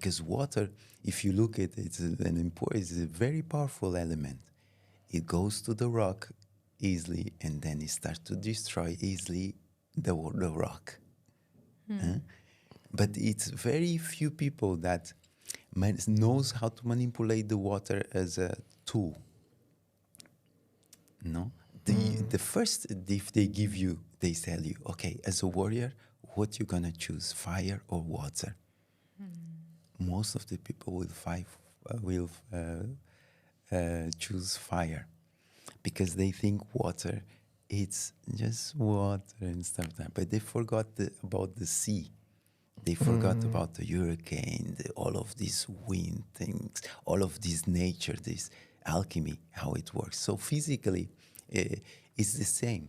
because water, if you look at it, it's a very powerful element. It goes to the rock easily, and then it starts to destroy easily the rock. But it's very few people that knows how to manipulate the water as a tool. No, the first, if they give you, they tell you, okay, as a warrior, what you gonna choose, fire or water? Most of the people will choose fire, because they think water, it's just water and stuff like that. But they forgot about the sea. They forgot about the hurricane, all of these wind things, all of this nature, this alchemy, how it works. So physically, it's the same.